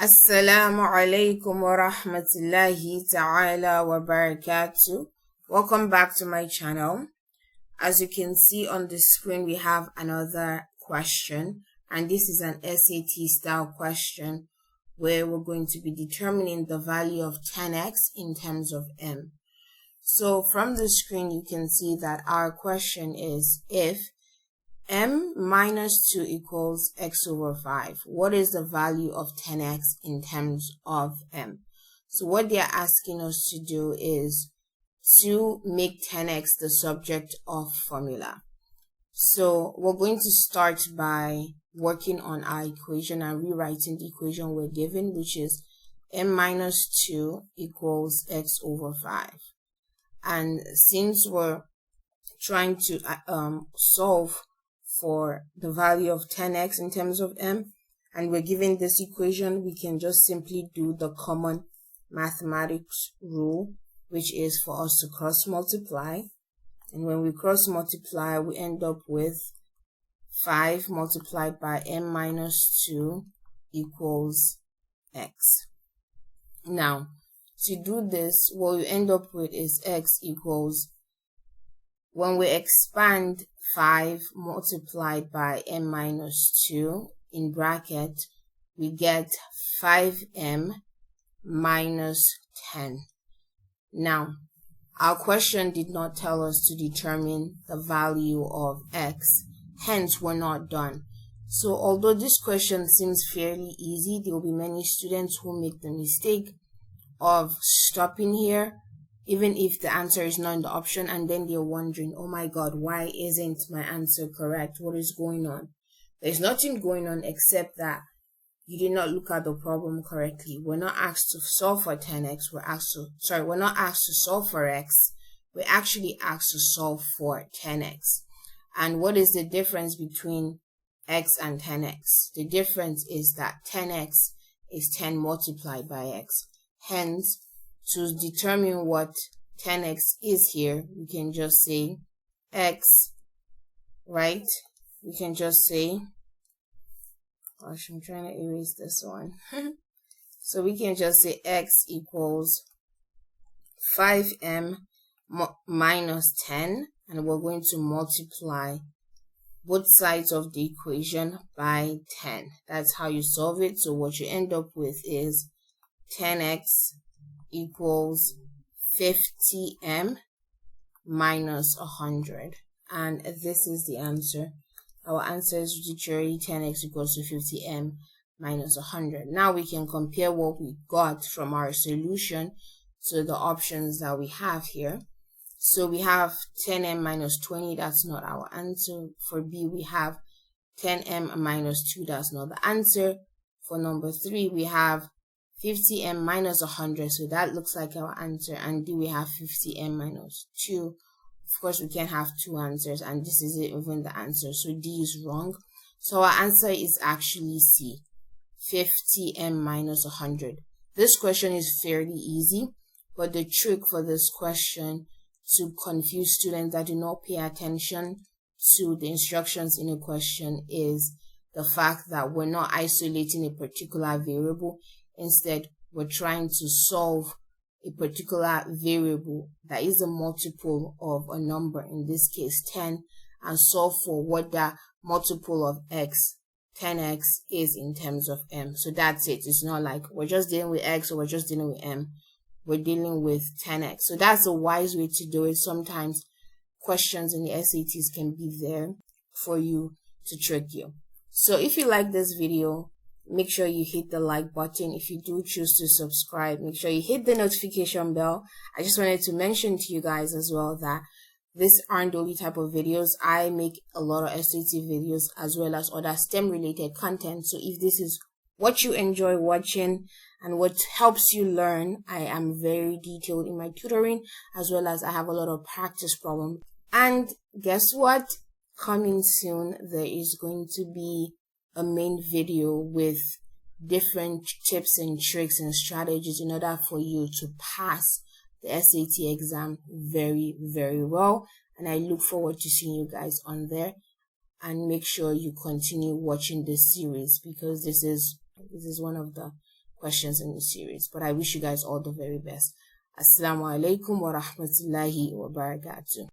Assalamu alaikum wa rahmatullahi ta'ala wa barakatuh. Welcome back to my channel. As you can see on the screen, we have another question, and this is an SAT style question where we're going to be determining the value of 10x in terms of m. So from the screen, you can see that our question is, if m minus 2 equals x over 5, what is the value of 10x in terms of m? So what they're asking us to do is to make 10x the subject of formula. So we're going to start by working on our equation and rewriting the equation we're given, which is m minus 2 equals x over 5. And since we're trying to solve for the value of 10x in terms of m, and we're given this equation, we can just simply do the common mathematics rule, which is for us to cross multiply. And when we cross multiply, we end up with 5 multiplied by m minus 2 equals x. Now, to do this, what we end up with is x equals, when we expand 5 multiplied by m minus 2 in bracket, we get 5m minus 10. Now, our question did not tell us to determine the value of x, hence we're not done. So although this question seems fairly easy, there will be many students who make the mistake of stopping here, even if the answer is not in the option, and then they're wondering, oh my god, why isn't my answer correct? What is going on? There's nothing going on except that you did not look at the problem correctly. We're not asked to solve for 10x, we're not asked to solve for x, we're actually asked to solve for 10x. And what is the difference between x and 10x? The difference is that 10x is 10 multiplied by x. Hence, to determine what 10x is here, we can just say x, right? We can just say, gosh, I'm trying to erase this one. So we can just say x equals 5m minus 10, and we're going to multiply both sides of the equation by 10. That's how you solve it. So what you end up with is 10x equals 50m minus 100, and this is the answer. Our answer is literally 10x equals to 50m minus 100. Now we can compare what we got from our solution to the options that we have here. So we have 10m minus 20, that's not our answer. For B, we have 10m minus 2, that's not the answer. For number 3, we have 50m minus 100, so that looks like our answer. And D, we have 50m minus 2. Of course, we can't have two answers, and this isn't even the answer, so D is wrong. So our answer is actually C, 50m minus 100. This question is fairly easy, but the trick for this question to confuse students that do not pay attention to the instructions in a question is the fact that we're not isolating a particular variable. Instead, we're trying to solve a particular variable that is a multiple of a number, in this case 10, and solve for what the multiple of x, 10x, is in terms of m. So that's it. It's not like we're just dealing with x or we're just dealing with m. We're dealing with 10x. So that's a wise way to do it. Sometimes questions in the SATs can be there for you to trick you. So if you like this video, make sure you hit the like button. If you do choose to subscribe, make sure you hit the notification bell. I just wanted to mention to you guys as well that these aren't the only type of videos. I make a lot of SAT videos as well as other STEM related content. So if this is what you enjoy watching and what helps you learn, I am very detailed in my tutoring, as well as I have a lot of practice problems. And guess what? Coming soon, there is going to be a main video with different tips and tricks and strategies in order for you to pass the SAT exam very, very well. And I look forward to seeing you guys on there. And make sure you continue watching this series, because this is one of the questions in the series. But I wish you guys all the very best. Assalamu alaikum wa rahmatullahi wa barakatuh.